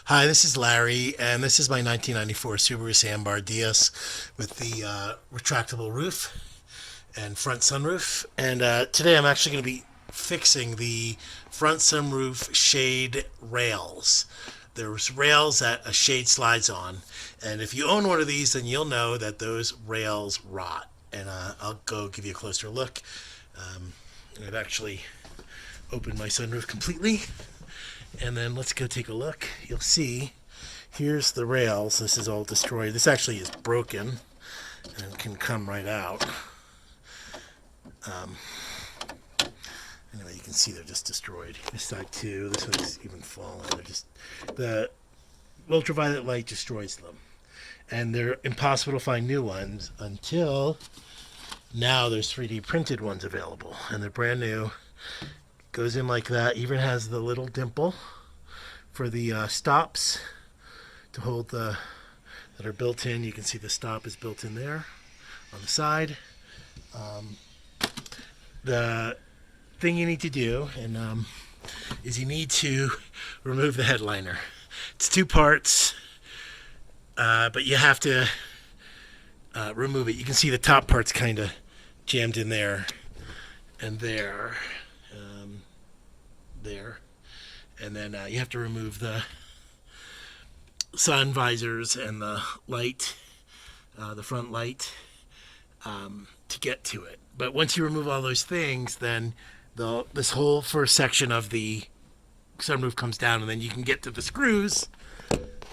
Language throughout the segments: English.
Hi, this is Larry, and this is my 1994 Subaru Sambar Dias with the retractable roof and front sunroof. And today I'm actually going to be fixing the front sunroof shade rails. There's rails that a shade slides on, and if you own one of these, then you'll know that those rails rot. And I'll go give you a closer look. I've actually opened my sunroof completely. And then let's go take a look. You'll see, here's the rails. This is all destroyed. This actually is broken and can come right out. Anyway, you can see they're just destroyed. This side too. This one's even fallen. They're just, the ultraviolet light destroys them. And they're impossible to find new ones until now there's 3D printed ones available. And they're brand new. Goes in like that. Even has the little dimple for the stops to hold the that are built in. You can see the stop is built in there on the side. The thing you need to do is you need to remove the headliner. It's two parts, but you have to remove it. You can see the top part's kind of jammed in there and there. There, and then you have to remove the sun visors and the light, the front light, to get to it. But once you remove all those things, then this whole first section of the sunroof comes down, and then you can get to the screws,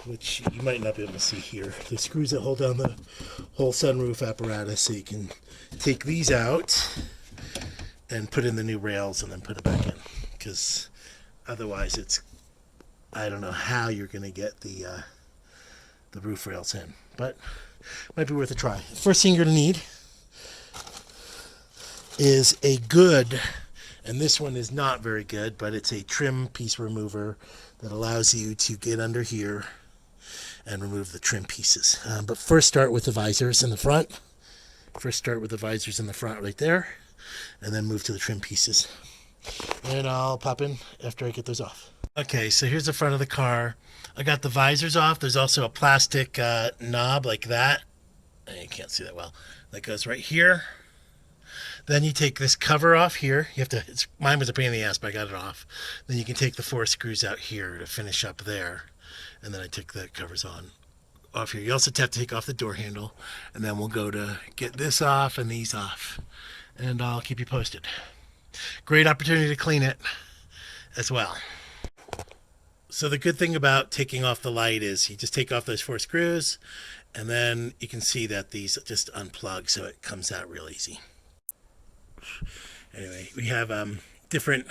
which you might not be able to see here. The screws that hold down the whole sunroof apparatus, so you can take these out and put in the new rails and then put it back in. Because otherwise I don't know how you're going to get the roof rails in, but might be worth a try. First thing you're going to need is a good, and this one is not very good, but it's a trim piece remover that allows you to get under here and remove the trim pieces. But first start with the visors in the front. First start with the visors in the front right there, and then move to the trim pieces. And I'll pop in after I get those off. Okay, so here's the front of the car. I got the visors off. There's also a plastic knob like that. You can't see that well. That goes right here. Then you take this cover off here. You have to. Mine was a pain in the ass, but I got it off. Then you can take the 4 screws out here to finish up there. And then I took the covers off here. You also have to take off the door handle. And then we'll go to get this off and these off. And I'll keep you posted. Great opportunity to clean it as well. So the good thing about taking off the light is you just take off those 4 screws, and then you can see that these just unplug, so it comes out real easy. Anyway, we have different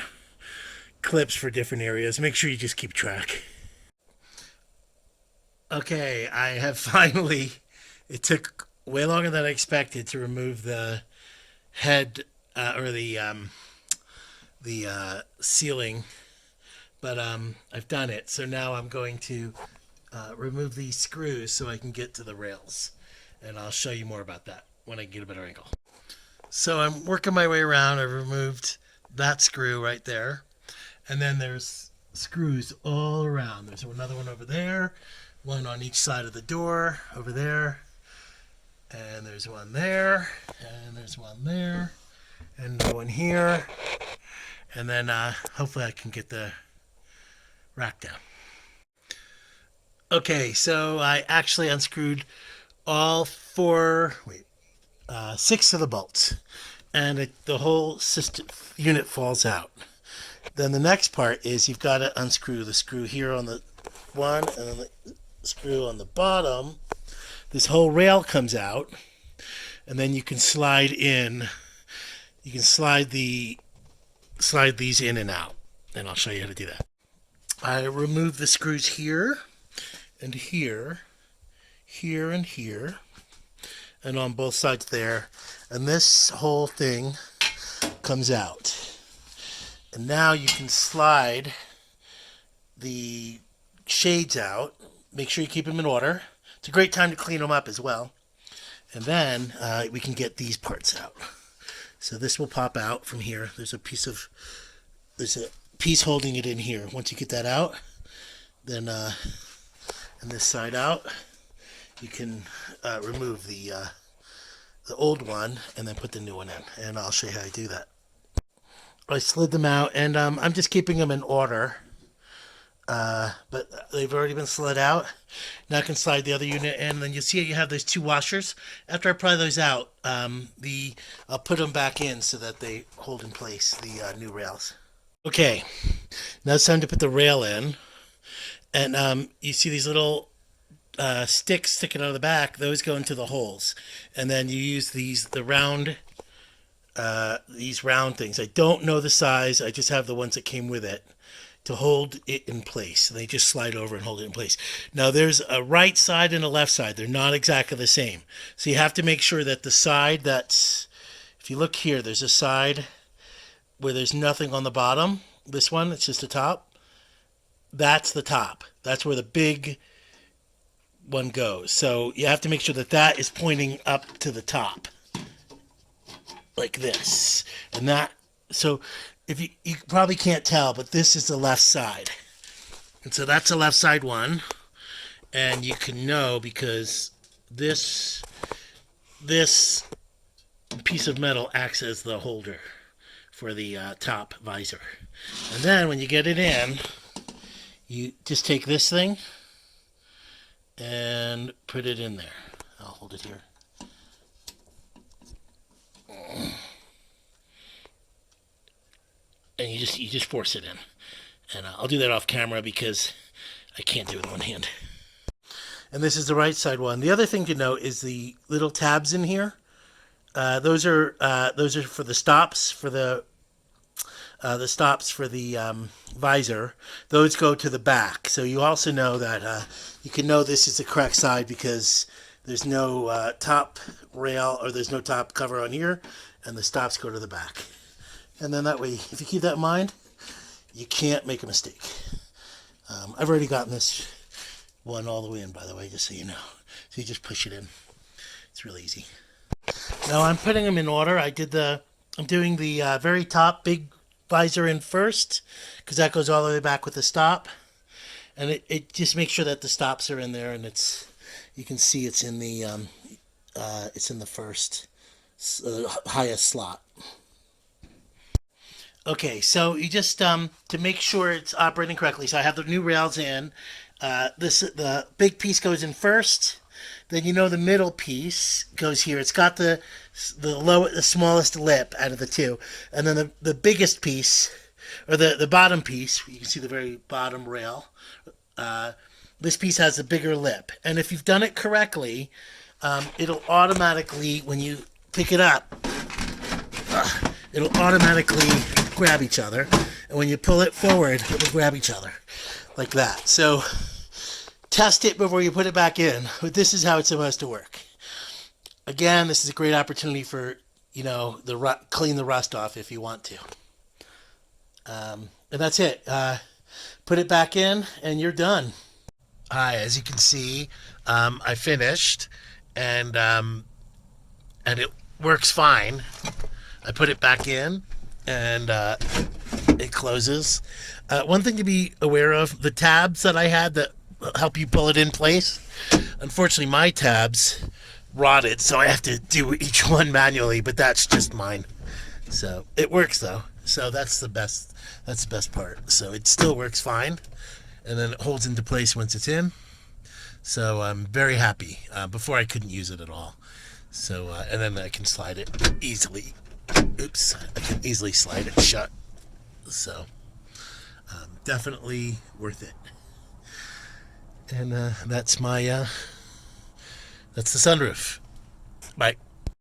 clips for different areas. Make sure you just keep track. Okay, I have finally, it took way longer than I expected to remove the head or the ceiling, but I've done it. So now I'm going to remove these screws so I can get to the rails, and I'll show you more about that when I get a better angle. So I'm working my way around. I've removed that screw right there, and then there's screws all around. There's another one over there, one on each side of the door over there, and there's one there, and there's one there, and one here. And then hopefully I can get the rack down. Okay, so I actually unscrewed all 6 of the bolts. And the whole system unit falls out. Then the next part is you've got to unscrew the screw here on the one, and then the screw on the bottom. This whole rail comes out. And then you can slide in. You can slide these in and out, and I'll show you how to do that. I remove the screws here and here, here and here, and on both sides there, and this whole thing comes out. And now you can slide the shades out. Make sure you keep them in order. It's a great time to clean them up as well. And then we can get these parts out. So this will pop out from here. There's a piece holding it in here. Once you get that out, then and this side out, you can remove the old one and then put the new one in. And I'll show you how I do that. I slid them out, and I'm just keeping them in order. But they've already been slid out. Now I can slide the other unit in, and then you'll see you have those two washers. After I pry those out, I'll put them back in so that they hold in place the new rails. Okay, now it's time to put the rail in. And you see these little sticks sticking out of the back. Those go into the holes, and then you use these round things. I don't know the size. I just have the ones that came with it to hold it in place. They just slide over and hold it in place. Now there's a right side and a left side. They're not exactly the same. So you have to make sure that the side that's, if you look here, there's a side where there's nothing on the bottom. This one, it's just the top. That's the top. That's where the big one goes. So you have to make sure that that is pointing up to the top. Like this. And that, so if you probably can't tell, but this is the left side. And so that's the left side one. And you can know because this piece of metal acts as the holder for the top visor. And then when you get it in, you just take this thing and put it in there. I'll hold it here. And you just force it in. And I'll do that off camera because I can't do it with one hand. And this is the right side one. The other thing to note is the little tabs in here. Those are for the stops for the visor. Those go to the back. So you also know that you can know this is the correct side because there's no top rail or there's no top cover on here, and the stops go to the back. And then that way, if you keep that in mind, you can't make a mistake. I've already gotten this one all the way in, by the way, just so you know. So you just push it in. It's real easy. Now I'm putting them in order. I'm doing the very top big visor in first, because that goes all the way back with the stop. And it just makes sure that the stops are in there, and you can see it's in the first highest slot. Okay, so you just to make sure it's operating correctly. So I have the new rails in. The big piece goes in first. Then the middle piece goes here. It's got the smallest lip out of the two, and then the biggest piece, or the bottom piece. You can see the very bottom rail. This piece has a bigger lip, and if you've done it correctly, it'll automatically, when you pick it up, it'll automatically grab each other, and when you pull it forward, it'll grab each other like that. So test it before you put it back in, but this is how it's supposed to work. Again, this is a great opportunity for clean the rust off if you want to. And that's it. Put it back in and you're done. Hi, as you can see, I finished, and it works fine. I put it back in, and it closes. One thing to be aware of, the tabs that I had that help you pull it in place, unfortunately my tabs rotted, so I have to do each one manually, but that's just mine. So it works though, so that's the best part. So it still works fine, and then it holds into place once it's in. So I'm very happy. Before I couldn't use it at all. So and then I can slide it easily. Oops, I can easily slide it shut. So definitely worth it. And that's the sunroof. Bye.